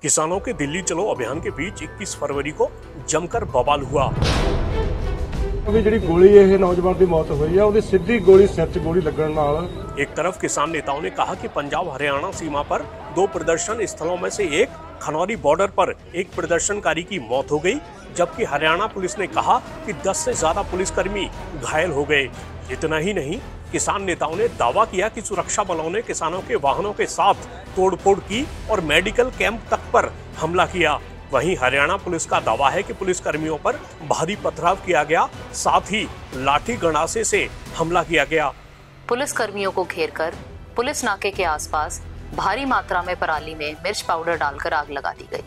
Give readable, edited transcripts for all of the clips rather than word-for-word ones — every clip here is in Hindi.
किसानों के दिल्ली चलो अभियान के बीच 21 फरवरी को जमकर बवाल हुआ। अभी जी गोली ये नौजवान की मौत हुई है, ਉਹਦੀ सीधी गोली सिर च गोली लगन नाल एक तरफ किसान नेताओं ने कहा कि पंजाब हरियाणा सीमा पर 2 प्रदर्शन स्थलों में से एक खनौरी बॉर्डर पर एक प्रदर्शनकारी की मौत हो गई, जबकि हरियाणा पुलिस ने कहा कि 10 से ज्यादा पुलिसकर्मी घायल हो गए। इतना ही नहीं, किसान नेताओं ने दावा किया कि सुरक्षा बलों ने किसानों के वाहनों के साथ तोड़फोड़ की और मेडिकल कैंप तक पर हमला किया। वहीं हरियाणा पुलिस का दावा है कि पुलिसकर्मियों पर भारी पथराव किया गया, साथ ही लाठी गंडासे से हमला किया गया। पुलिसकर्मियों को घेरकर पुलिस नाके के आसपास भारी मात्रा में पराली में मिर्च पाउडर डालकर आग लगा दी गई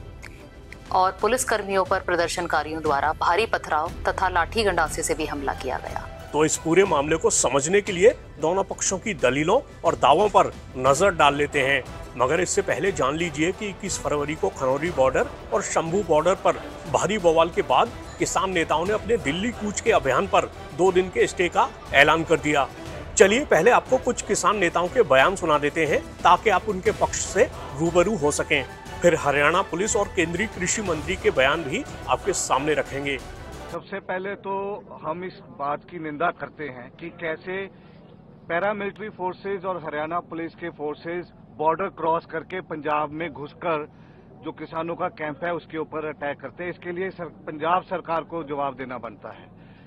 और पुलिसकर्मियों पर प्रदर्शनकारियों द्वारा भारी पथराव तथा लाठी गंडासे से भी हमला किया गया। तो इस पूरे मामले को समझने के लिए दोनों पक्षों की दलीलों और दावों पर नजर डाल लेते हैं, मगर इससे पहले जान लीजिए कि 21 फरवरी को खनौरी बॉर्डर और शंभू बॉर्डर पर भारी बवाल के बाद किसान नेताओं ने अपने दिल्ली कूच के अभियान पर 2 दिन के स्टे का ऐलान कर दिया। चलिए पहले आपको कुछ किसान नेताओं के बयान सुना देते हैं ताकि आप उनके पक्ष से रूबरू हो सकें। फिर हरियाणा पुलिस और केंद्रीय कृषि मंत्री के बयान भी आपके सामने रखेंगे। सबसे पहले तो हम इस बात की निंदा करते हैं कि कैसे पैरामिलिट्री फोर्सेज और हरियाणा पुलिस के फोर्सेज बॉर्डर क्रॉस करके पंजाब में घुसकर जो किसानों का कैंप है उसके ऊपर अटैक करते हैं। इसके लिए पंजाब सरकार को जवाब देना बनता है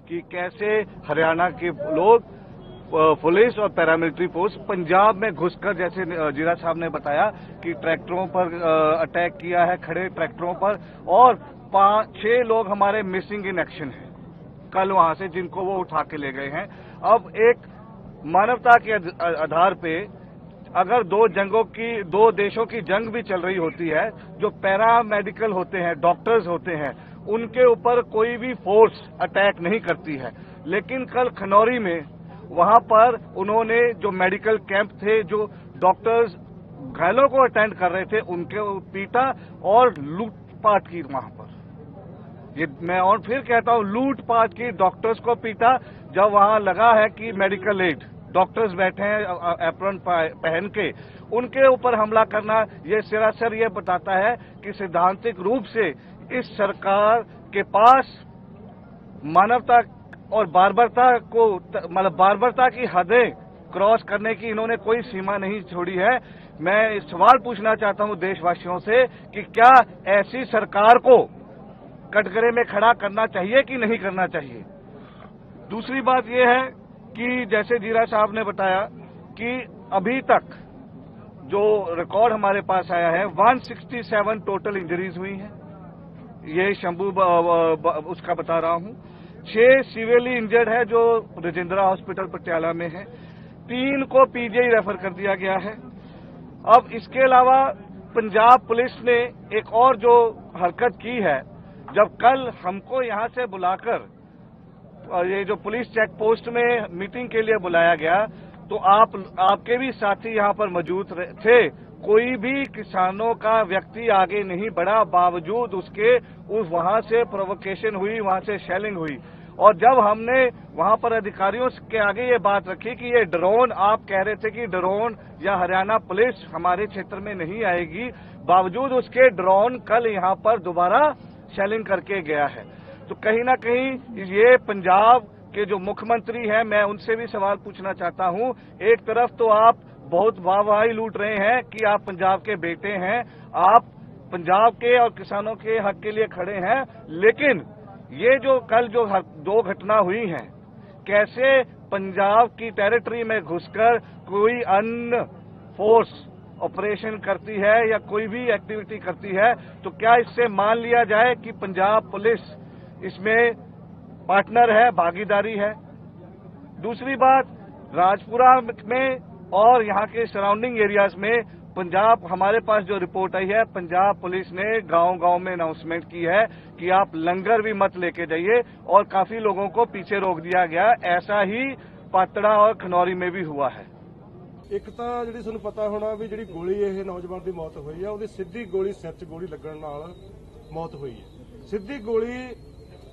कि कैसे हरियाणा के लोग पुलिस और पैरामिलिट्री फोर्स पंजाब में घुसकर, जैसे जीरा साहब ने बताया कि ट्रैक्टरों पर अटैक किया है, खड़े ट्रैक्टरों पर, और 5-6 लोग हमारे मिसिंग इन एक्शन हैं कल वहां से, जिनको वो उठा के ले गए हैं। अब एक मानवता के आधार पे अगर 2 देशों की जंग भी चल रही होती है, जो पैरामेडिकल होते हैं, डॉक्टर्स होते हैं, उनके ऊपर कोई भी फोर्स अटैक नहीं करती है। लेकिन कल खनौरी में वहां पर उन्होंने जो मेडिकल कैंप थे, जो डॉक्टर्स घायलों को अटेंड कर रहे थे, उनके पीटा और लूटपाट की वहां पर। ये मैं और फिर कहता हूं, लूटपाट की, डॉक्टर्स को पीटा। जब वहां लगा है कि मेडिकल एड डॉक्टर्स बैठे हैं एप्रन पहन के, उनके ऊपर हमला करना, ये सरासर ये बताता है कि सैद्धांतिक रूप से इस सरकार के पास मानवता और बार्बरता को, मतलब बार्बरता की हदें क्रॉस करने की इन्होंने कोई सीमा नहीं छोड़ी है। मैं सवाल पूछना चाहता हूं देशवासियों से कि क्या ऐसी सरकार को कटघरे में खड़ा करना चाहिए कि नहीं करना चाहिए। दूसरी बात यह है कि जैसे जीरा साहब ने बताया कि अभी तक जो रिकॉर्ड हमारे पास आया है, 167 टोटल इंजरीज हुई हैं। ये शंभू उसका बता रहा हूं। 6 सीवियरली इंजर्ड है जो राजेंद्रा हॉस्पिटल पटियाला में है। 3 को पीजीआई रेफर कर दिया गया है। अब इसके अलावा पंजाब पुलिस ने एक और जो हरकत की है, जब कल हमको यहां से बुलाकर ये जो पुलिस चेक पोस्ट में मीटिंग के लिए बुलाया गया, तो आपके भी साथी यहां पर मौजूद थे। कोई भी किसानों का व्यक्ति आगे नहीं बढ़ा, बावजूद उसके वहां से प्रोवोकेशन हुई, वहां से शेलिंग हुई। और जब हमने वहां पर अधिकारियों के आगे ये बात रखी कि ये ड्रोन, आप कह रहे थे कि ड्रोन या हरियाणा पुलिस हमारे क्षेत्र में नहीं आएगी, बावजूद उसके ड्रोन कल यहां पर दोबारा शेलिंग करके गया है। तो कहीं ना कहीं ये पंजाब के जो मुख्यमंत्री हैं, मैं उनसे भी सवाल पूछना चाहता हूं। एक तरफ तो आप बहुत वाहवाही लूट रहे हैं कि आप पंजाब के बेटे हैं, आप पंजाब के और किसानों के हक के लिए खड़े हैं, लेकिन ये जो कल जो 2 घटना हुई हैं, कैसे पंजाब की टेरिटरी में घुसकर कोई अन्य फोर्स ऑपरेशन करती है या कोई भी एक्टिविटी करती है, तो क्या इससे मान लिया जाए कि पंजाब पुलिस इसमें पार्टनर है, भागीदारी है। दूसरी बात, राजपुरा में और यहाँ के सराउंडिंग एरियाज में पंजाब, हमारे पास जो रिपोर्ट आई है, पंजाब पुलिस ने गांव-गांव में अनाउंसमेंट की है कि आप लंगर भी मत लेके जाइए, और काफी लोगों को पीछे रोक दिया गया। ऐसा ही पातड़ा और खनौरी में भी हुआ है। एक तो जी तुहानूं पता होना भी जी गोली ये नौजवान की मौत हुई है, ਉਹਦੀ सीधी गोली सिर च गोली लगन नाल मौत हुई है। सीधी गोली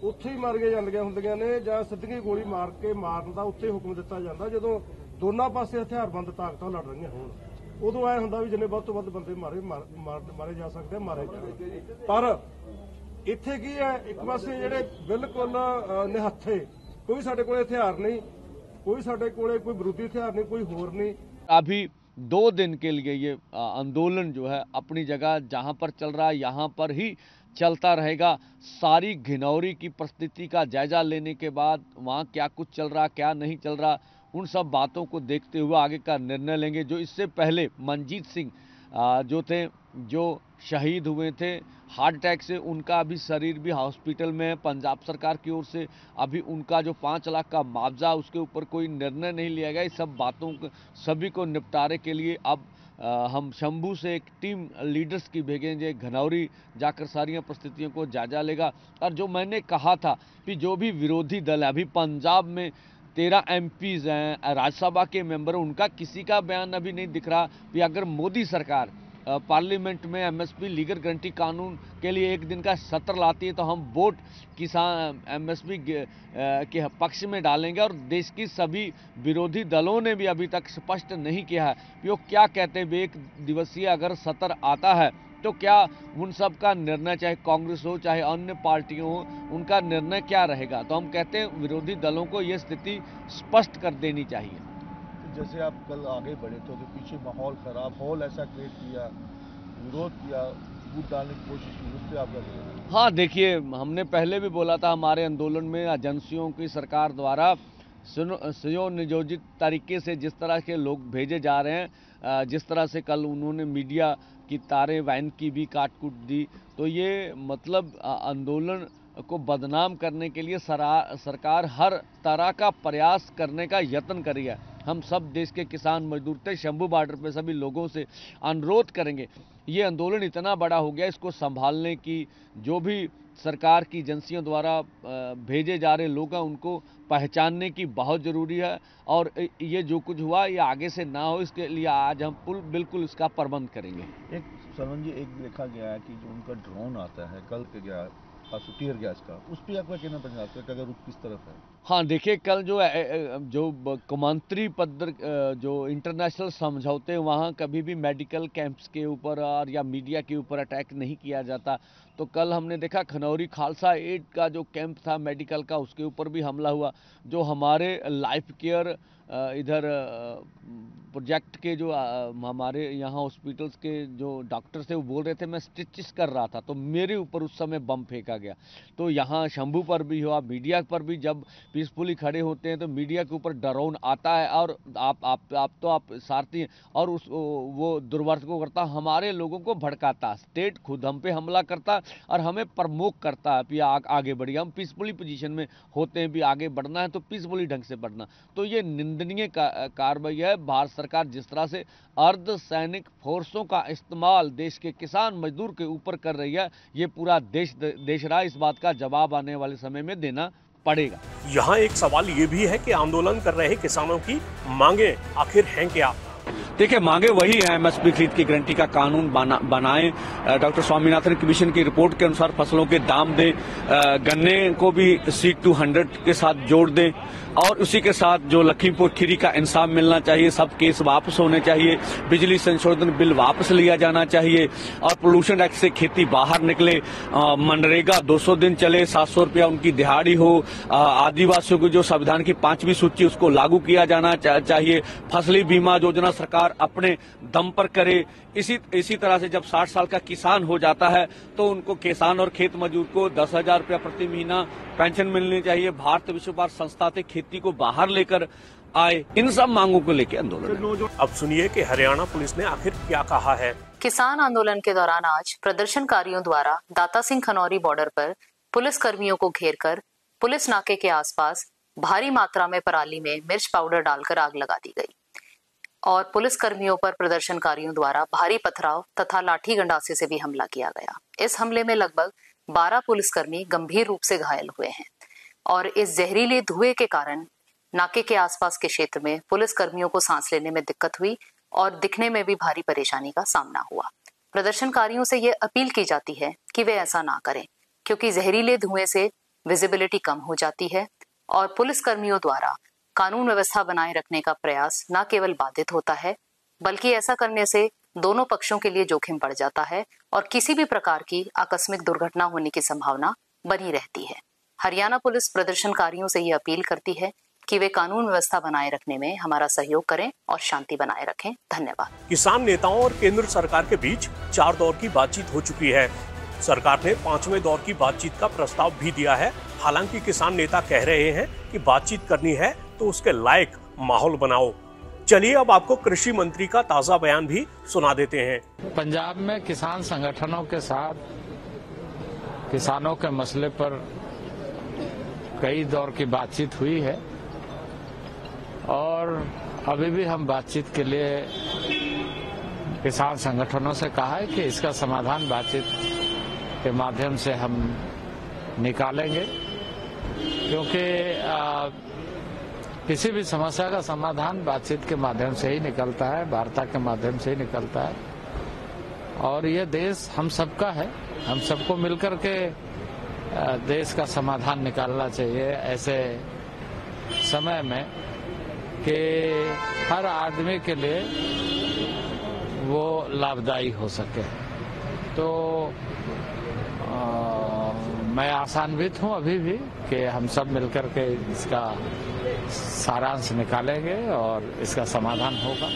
उत्थे ही मार के ਜਾਂਦੀਆਂ ਹੁੰਦੀਆਂ ਨੇ, ਜਾਂ ਸਿੱਧੀ ਗੋਲੀ ਮਾਰ ਕੇ ਮਾਰਨ ਦਾ ਉੱਥੇ ਹੁਕਮ ਦਿੱਤਾ ਜਾਂਦਾ ਜਦੋਂ ਦੋਨਾਂ ਪਾਸੇ ਹਥਿਆਰਬੰਦ ਤਾਕਤਾਂ ਲੜ ਰਹੀਆਂ ਹੋਣ। ਉਦੋਂ ਐ ਹੁੰਦਾ ਵੀ ਜਿੰਨੇ ਵੱਧ ਤੋਂ ਵੱਧ ਬੰਦੇ ਮਾਰੇ ਜਾ ਸਕਦੇ ਆ ਮਾਰੇ ਜਾਣ। ਪਰ ਇੱਥੇ ਕੀ ਹੈ, ਇੱਕ ਪਾਸੇ ਜਿਹੜੇ ਬਿਲਕੁਲ ਨਿਹੱਥੇ, ਕੋਈ ਸਾਡੇ ਕੋਲ ਹਥਿਆਰ नहीं, कोई साडे कोले कोई विरोधी हथियार नहीं, कोई होर नहीं। अभी 2 दिन के लिए ये आंदोलन जो है अपनी जगह जहां पर चल रहा है यहाँ पर ही चलता रहेगा। सारी घिनौरी की परिस्थिति का जायजा लेने के बाद वहाँ क्या कुछ चल रहा क्या नहीं चल रहा उन सब बातों को देखते हुए आगे का निर्णय लेंगे। जो इससे पहले मनजीत सिंह जो थे, जो शहीद हुए थे हार्ट अटैक से, उनका अभी शरीर भी हॉस्पिटल में है। पंजाब सरकार की ओर से अभी उनका जो 5 लाख का मुआवजा उसके ऊपर कोई निर्णय नहीं लिया गया। इस सब बातों को सभी को निपटारे के लिए अब हम शंभू से एक टीम लीडर्स की भेजेंगे, घनौरी जाकर सारी परिस्थितियों को जायजा लेगा। और जो मैंने कहा था कि जो भी विरोधी दल है, अभी पंजाब में 13 MPs हैं, राज्यसभा के मेंबर, उनका किसी का बयान अभी नहीं दिख रहा कि अगर मोदी सरकार पार्लियामेंट में MSP लीगल गारंटी कानून के लिए एक दिन का सत्र लाती है तो हम वोट किसान MSP के पक्ष में डालेंगे। और देश की सभी विरोधी दलों ने भी अभी तक स्पष्ट नहीं किया है कि वो क्या कहते हैं। एक दिवसीय अगर सत्र आता है तो क्या उन सब का निर्णय, चाहे कांग्रेस हो चाहे अन्य पार्टियों हो, उनका निर्णय क्या रहेगा। तो हम कहते हैं विरोधी दलों को ये स्थिति स्पष्ट कर देनी चाहिए। जैसे आप कल आगे बढ़े तो पीछे माहौल खराब, हॉल ऐसा क्रिएट किया, विरोध किया, वोट डालने की कोशिश की, उससे आप क्या? हाँ देखिए, हमने पहले भी बोला था हमारे आंदोलन में एजेंसियों की सरकार द्वारा सुनियोजित तरीके से जिस तरह के लोग भेजे जा रहे हैं, जिस तरह से कल उन्होंने मीडिया की तारे वैन की भी काट कूट दी, तो ये मतलब आंदोलन को बदनाम करने के लिए सरकार हर तरह का प्रयास करने का यत्न कर रही है। हम सब देश के किसान मजदूर थे, शंभू बॉर्डर पे सभी लोगों से अनुरोध करेंगे, ये आंदोलन इतना बड़ा हो गया, इसको संभालने की जो भी सरकार की एजेंसियों द्वारा भेजे जा रहे लोग हैं उनको पहचानने की बहुत ज़रूरी है। और ये जो कुछ हुआ ये आगे से ना हो, इसके लिए आज हम बिल्कुल इसका प्रबंध करेंगे। एक सरवन जी, एक देखा गया है कि जो उनका ड्रोन आता है, कल के गया टीयर गैस का, उस पर आपका कहना पंजाब का अगर रुख किस तरफ है? हाँ देखिए, कल जो कौमांतरी पद जो इंटरनेशनल समझौते, वहाँ कभी भी मेडिकल कैंप्स के ऊपर और या मीडिया के ऊपर अटैक नहीं किया जाता। तो कल हमने देखा खनौरी खालसा एड का जो कैंप था मेडिकल का, उसके ऊपर भी हमला हुआ। जो हमारे लाइफ केयर इधर प्रोजेक्ट के जो हमारे यहाँ हॉस्पिटल्स के जो डॉक्टर थे वो बोल रहे थे मैं स्टिचेस कर रहा था, तो मेरे ऊपर उस समय बम फेंका गया। तो यहाँ शंभू पर भी हुआ, मीडिया पर भी जब पीसफुली खड़े होते हैं तो मीडिया के ऊपर ड्रोन आता है और आप सारथी हैं और वो दुर्वर्त को करता, हमारे लोगों को भड़काता। स्टेट खुद हम पे हमला करता और हमें प्रमोक करता है कि आगे बढ़िए। हम पीसफुली पोजीशन में होते हैं, भी आगे बढ़ना है तो पीसफुली ढंग से बढ़ना। तो ये निंदनीय कार्रवाई है। भारत सरकार जिस तरह से अर्धसैनिक फोर्सों का इस्तेमाल देश के किसान मजदूर के ऊपर कर रही है, ये पूरा देश रहा, इस बात का जवाब आने वाले समय में देना पड़ेगा। यहाँ एक सवाल ये भी है कि आंदोलन कर रहे किसानों की मांगे आखिर हैं क्या? देखिए, मांगे वही है, एमएसपी खरीद की गारंटी का कानून बनाएं, डॉक्टर स्वामीनाथन कमीशन की रिपोर्ट के अनुसार फसलों के दाम दें, गन्ने को भी C200 के साथ जोड़ दें और उसी के साथ जो लखीमपुर खीरी का इंसाफ मिलना चाहिए, सब केस वापस होने चाहिए, बिजली संशोधन बिल वापस लिया जाना चाहिए और पोल्यूशन एक्ट से खेती बाहर निकले, मनरेगा 200 दिन चले, 700 रुपया उनकी दिहाड़ी हो, आदिवासियों की जो संविधान की 5वीं सूची उसको लागू किया जाना चाहिए, फसली बीमा योजना सरकार अपने दम पर करे। इसी तरह से जब 60 साल का किसान हो जाता है तो उनको किसान और खेत मजदूर को 10,000 रुपया प्रति महीना पेंशन मिलनी चाहिए। भारत विश्व व्यापार संस्था से खेती को बाहर लेकर आए। इन सब मांगों को लेकर आंदोलन। अब सुनिए कि हरियाणा पुलिस ने आखिर क्या कहा है। किसान आंदोलन के दौरान आज प्रदर्शनकारियों द्वारा दाता सिंह खनौरी बॉर्डर पर पुलिस कर्मियों को घेरकर पुलिस नाके के आसपास भारी मात्रा में पराली में मिर्च पाउडर डालकर आग लगा दी गई और पुलिस कर्मियों पर प्रदर्शनकारियों द्वारा भारी पथराव तथा लाठी गंडासे से भी हमला किया गया। इस हमले में लगभग 12 पुलिसकर्मी गंभीर रूप से घायल हुए हैं और इस जहरीले धुएं के कारण नाके के आसपास के क्षेत्र में पुलिस कर्मियों को सांस लेने में दिक्कत हुई और दिखने में भी भारी परेशानी का सामना हुआ। प्रदर्शनकारियों से यह अपील की जाती है कि वे ऐसा ना करें, क्योंकि जहरीले धुएं से विजिबिलिटी कम हो जाती है और पुलिस कर्मियों द्वारा कानून व्यवस्था बनाए रखने का प्रयास न केवल बाधित होता है बल्कि ऐसा करने से दोनों पक्षों के लिए जोखिम बढ़ जाता है और किसी भी प्रकार की आकस्मिक दुर्घटना होने की संभावना बनी रहती है। हरियाणा पुलिस प्रदर्शनकारियों से ये अपील करती है कि वे कानून व्यवस्था बनाए रखने में हमारा सहयोग करें और शांति बनाए रखें। धन्यवाद। किसान नेताओं और केंद्र सरकार के बीच 4 दौर की बातचीत हो चुकी है। सरकार ने 5वें दौर की बातचीत का प्रस्ताव भी दिया है। हालांकि किसान नेता कह रहे हैं कि बातचीत करनी है तो उसके लायक माहौल बनाओ। चलिए अब आपको कृषि मंत्री का ताजा बयान भी सुना देते हैं। पंजाब में किसान संगठनों के साथ किसानों के मसले पर कई दौर की बातचीत हुई है और अभी भी हम बातचीत के लिए किसान संगठनों से कहा है कि इसका समाधान बातचीत के माध्यम से हम निकालेंगे, क्योंकि किसी भी समस्या का समाधान बातचीत के माध्यम से ही निकलता है, वार्ता के माध्यम से ही निकलता है। और ये देश हम सबका है, हम सबको मिलकर के देश का समाधान निकालना चाहिए ऐसे समय में कि हर आदमी के लिए वो लाभदायी हो सके। तो मैं आशान्वित हूँ अभी भी कि हम सब मिलकर के इसका सारांश निकालेंगे और इसका समाधान होगा।